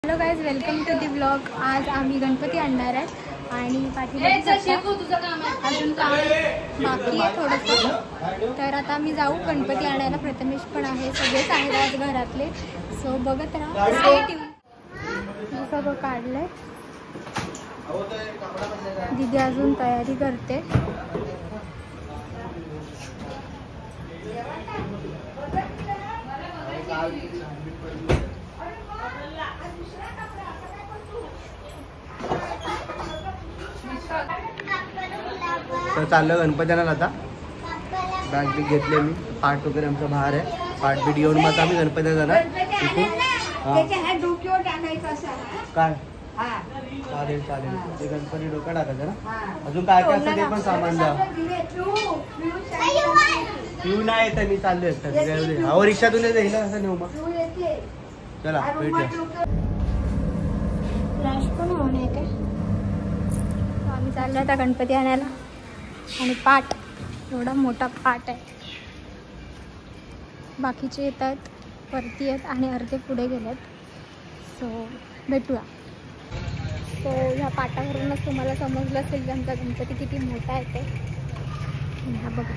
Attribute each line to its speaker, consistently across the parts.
Speaker 1: Hello guys, welcome to the blog. आज आम्ही गणपती आणणार आहे आणि पाठीमध्ये अजून काम बाकी आहे थोडंसं। तर आता आम्ही जाऊ गणपती आणायला। प्रथमेश पण आहे, सगळेच आहेत आज घरातले। सो बघत राहा, स्टे ट्यून। सगळं काढलंय, दीदी अजून तयारी करते।
Speaker 2: तर चाललं गणपती आणायला। आता बॅग बी घेतले मी, पाठ वगैरे आमचा बाहेर आहे। पाठ बीट घेऊन मग आम्ही गणपती जाणार इथून। काय चालेल चालेल, ते गणपती डोक्यात टाकायचं ना। अजून काय काय असतं ते पण सामान द्या। पिऊ नाही येत, मी चाललोय। अहो रिक्षातून येईल असं नेऊ मग। चला भेटूया।
Speaker 1: फ्लॅश पण होऊन आहे काय? आम्ही चाललो आता गणपती आणायला। आणि पाट, एवढा मोठा पाट आहे। बाकीचे येत आहेत, वरती आहेत आणि अर्धे पुढे गेलेत। सो भेटूया। सो ह्या पाटावरूनच तुम्हाला समजलं असेल की आमचा गणपती किती मोठा आहे ते। हा बघा,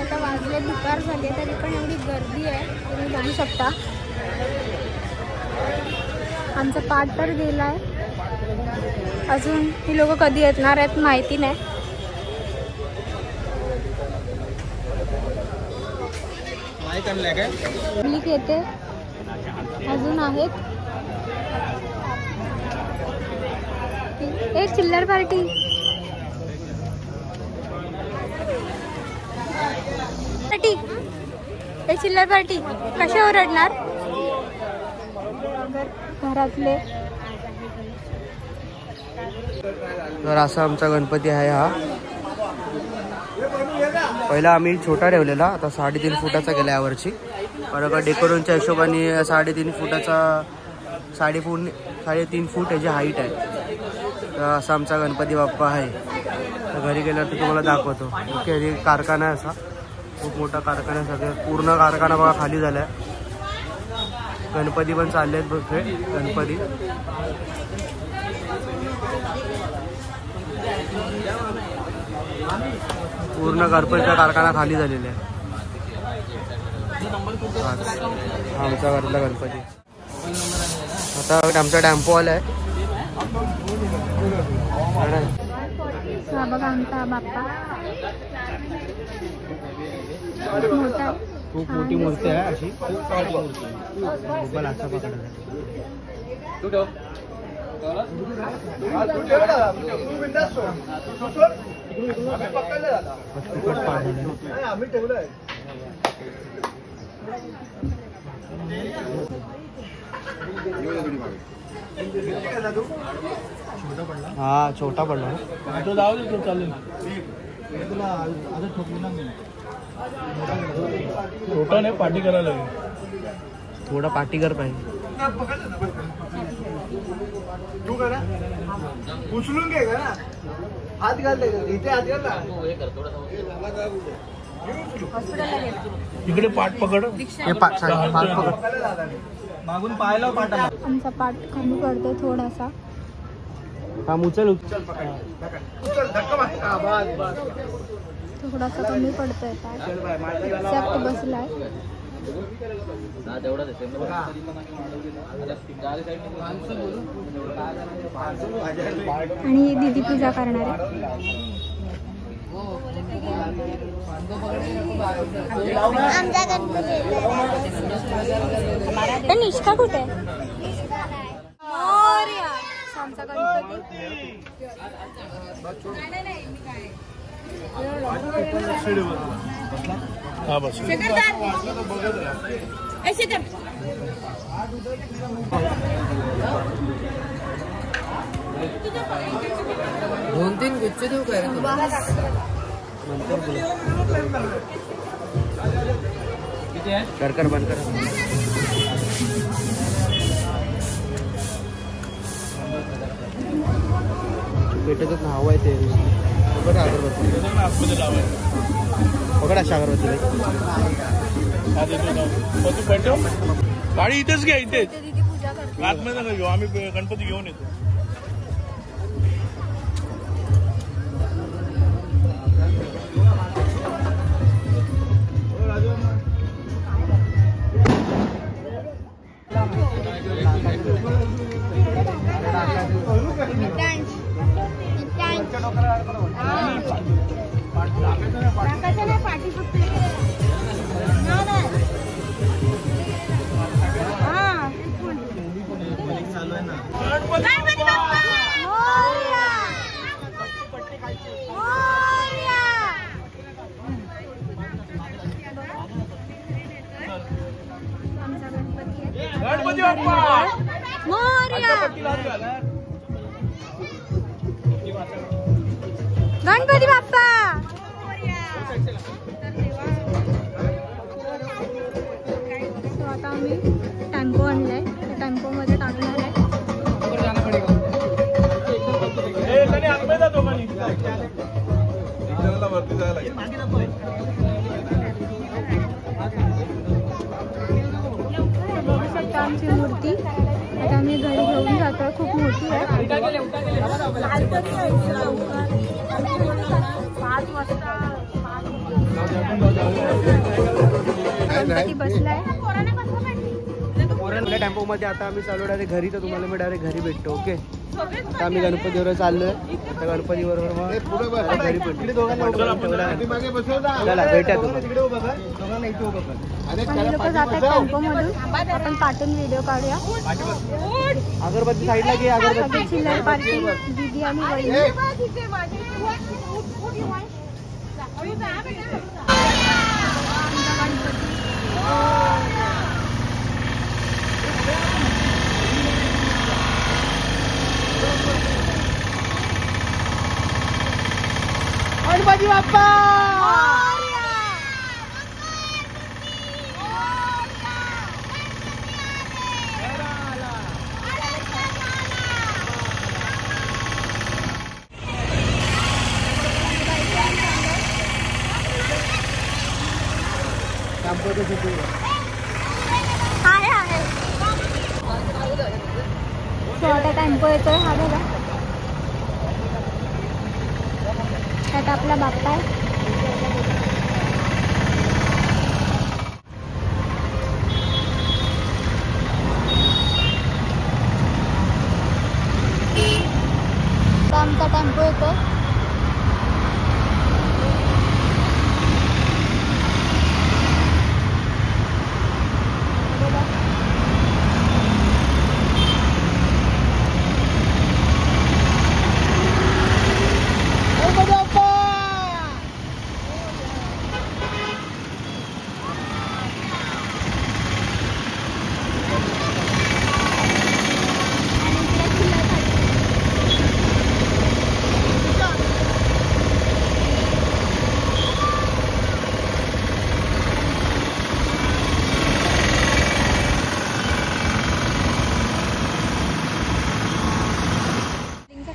Speaker 1: आता वाजले दुपार झाले तरी पण एवढी गर्दी आहे, तुम्ही बघू शकता। आमचा पाट तर गेलाय, अजून ही लोक कधी येणार आहेत माहिती नाही। पब्लिक येते, अजून आहेत। एक चिल्लर पार्टी, एक चिल्लर पार्टी कशा ओरडणार घरातले।
Speaker 2: तर असा आमचा गणपती आहे हा। पहिला आम्ही छोटा ठेवलेला, आता 3.5 फुटाचा गेला यावरची। कारण डेकोरेशनच्या हिशोबाने 3.5 फुटाचा 3.5 फूट याची हाईट आहे। तर असा आमचा गणपती बाप्पा आहे। तर घरी गेल्यावर तुम्हाला दाखवतो। ओके, हे कारखाना आहे असा, खूप मोठा कारखाना, सगळे पूर्ण कारखाना बघा खाली झालाय। गणपती पण चाललेत बघते, गणपती पूर्ण गणपतीचा कारखाना खाली झालेला आहे। आमच्या घरातला गणपती आता आमचा टेम्पो आला आहे।
Speaker 1: हा बघा आमचा बाप्पा, मोठा,
Speaker 2: खूप मोठी मूर्ती आहे अशी। असा पकडा हा छोटा पडला तो जाऊ दे, तो चालेल। छोटा नाही, पार्टी करायला लागेल, थोडा पार्टी कर पाहिजे। तू करा, उचलून घे ना, हात घालले इथे, हात घाल इकडे, पाठ पकड, पाठ पकड मागून पाहायला पाठ।
Speaker 1: आमचा पाठ कमी पडतो थोडासा।
Speaker 2: हा उचल उचल
Speaker 1: थोडासा कमी पडतोय पाठ, एक्झॅक्ट बसलाय। आणि दीदी पूजा करणार आहे। निष्का कुठे? आमचा गणपती
Speaker 2: दोन तीन गुच्छ देऊ काय कर बंद कर। भेटतच ना हवं आहे ते बघा अगरबत्ती बघा अशा अगरबत्ती
Speaker 3: गाडी इथेच घ्या इथेच आतमध्ये नका घेऊ आम्ही गणपती घेऊन येतो गणपती बाप्पा मोरया
Speaker 1: गणपती बाप्पा आता आम्ही टेम्पो आणलाय त्या टेम्पो मध्ये टाकणार आहे बघू शकता आमची मूर्ती आता आम्ही घरी घेऊन जातोय खूप मोठी आहे गणपती बसलाय
Speaker 2: टेम्पो मध्ये आता आम्ही चालू डायरेक्ट घरी तर तुम्हाला मी डायरेक्ट घरी भेटतो ओके आता आम्ही गणपतीवर चाललोय त्या गणपती बरोबर घरी भेटतो चला भेटा
Speaker 1: आणि लोक जात आहेत टेम्पो मधून आपण पाठवून व्हिडिओ काढूया
Speaker 2: अगरबत्ती साईडला घे अगरबत्ती
Speaker 1: चिल्लर पार्टी दीदी आणि वहिनी
Speaker 2: गणपती बाप्पा
Speaker 1: आता टेम्पो येतोय हा बघा त्यात आपला बाप्पा आहे आमचा टेम्पो येतो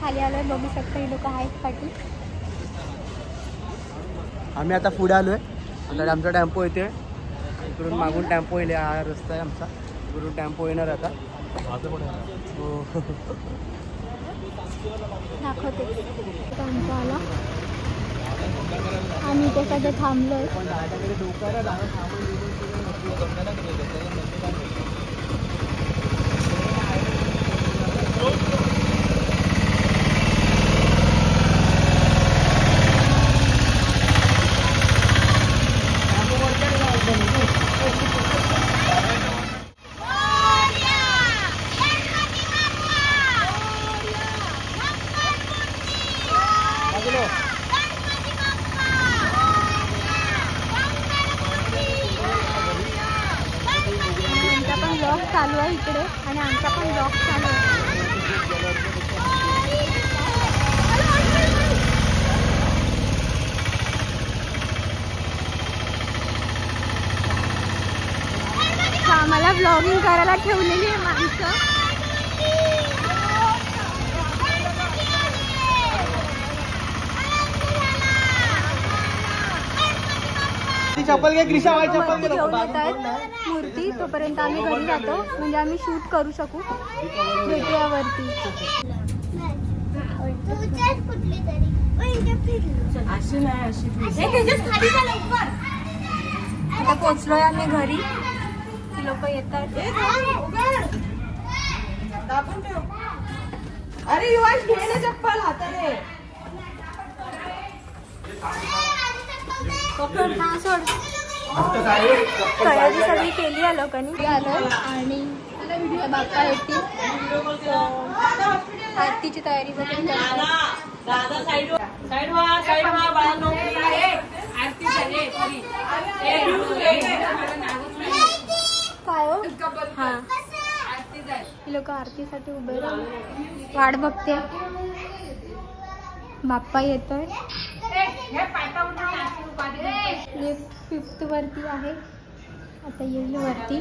Speaker 1: खाली आलोय बघू शकता ही लोक आहेत पाठी
Speaker 2: आम्ही आता पुढे आलोय आता आमचा टेम्पो येते इकडून मागून टेम्पो येईल हा रस्ता आहे आमचा इकडून टेम्पो येणार आता
Speaker 1: दाखवते टेम्पो आला आम्ही इथे सध्या थांबलोय चालू आहे इकडे आणि आमचा पण ब्लॉग चालू आहे आम्हाला ब्लॉगिंग करायला ठेवलेली आहे माणसं
Speaker 2: चप्पल घे क्रिशा, वाईट चप्पल घे.
Speaker 1: घेऊन येत आहेत मूर्ती. तोपर्यंत आम्ही घरी जातो म्हणजे आम्ही शूट करू शकू. भेटूया वरती. आता पोचलोय आम्ही घरी. ती लोक येत आहेत.
Speaker 4: अरे युवाश घे ना चप्पल हाताने.
Speaker 1: तयारी सगळी केली आहे लोकांनी. आलोय आणि बाप्पा येतील. आरतीची तयारी वगैरे करतात. काय हो? हा ही लोक आरतीसाठी उभे राहून वाट बघते. बाप्पा येतोय. लिफ्ट 5th वरती आहे. आता येईल वरती.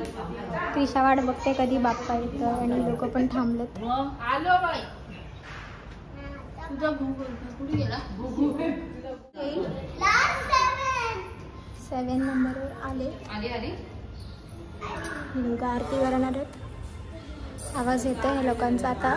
Speaker 1: क्रिशा वाट बघते कधी बाप्पा येतो आणि लोक पण थांबलेत. 7 नंबरवर आले. लोक आरती करणार आहेत. आवाज येतोय या लोकांचा. आता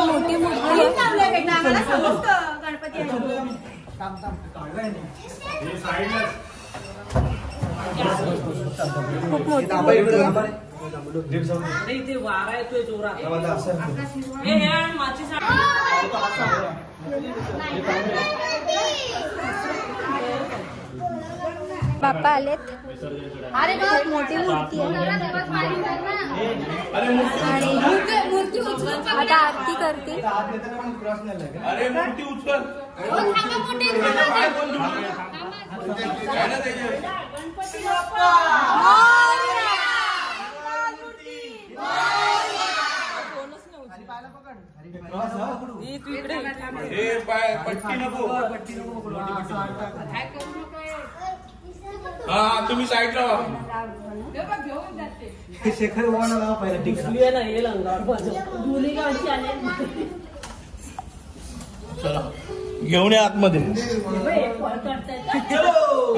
Speaker 1: मोठी मूर्ती खूप मोठी मूर्ती आहे. बाप्पा आलेत. खूप मोठी मूर्ती आहे आणि आता आरती करते.
Speaker 3: अरे मूर्ती उचल. पट्टी नको. हा तुम्ही साईडला व्हा.
Speaker 2: शेखर
Speaker 3: चला घेऊन या आतमध्ये.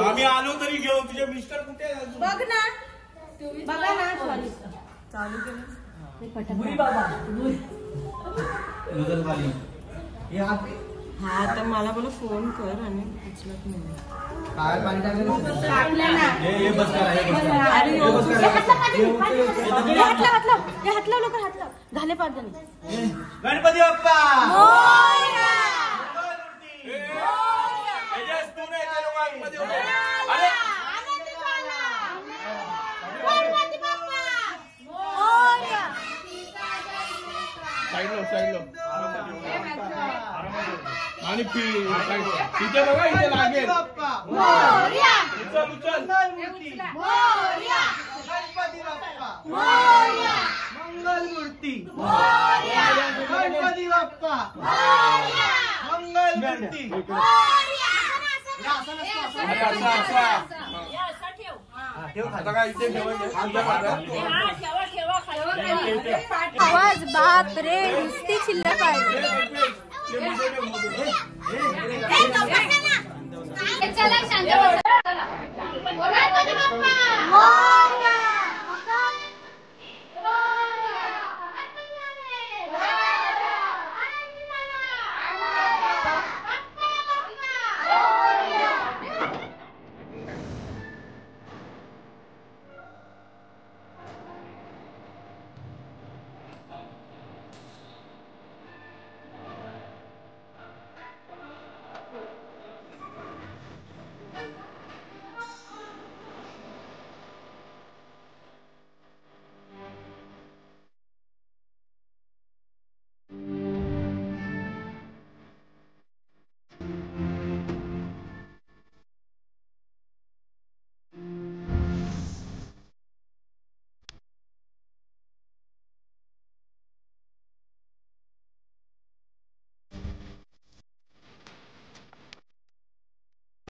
Speaker 3: आम्ही आलो तरी घेऊन. तुझे मिस्टर कुठे?
Speaker 4: बघ ना. बघा ना. चालू केलं. हा तर मला बोला फोन कर आणि उचलत नाही. झाले 5 जण.
Speaker 2: गणपती बाप्पा
Speaker 3: आणि तिथे बघा इथे लागेल.
Speaker 2: मंगलमूर्ती गणपती बाप्पा मंगलमूर्ती.
Speaker 1: आवाज बाप रे नुसती शिल्लक आहे. चला शांत बसा.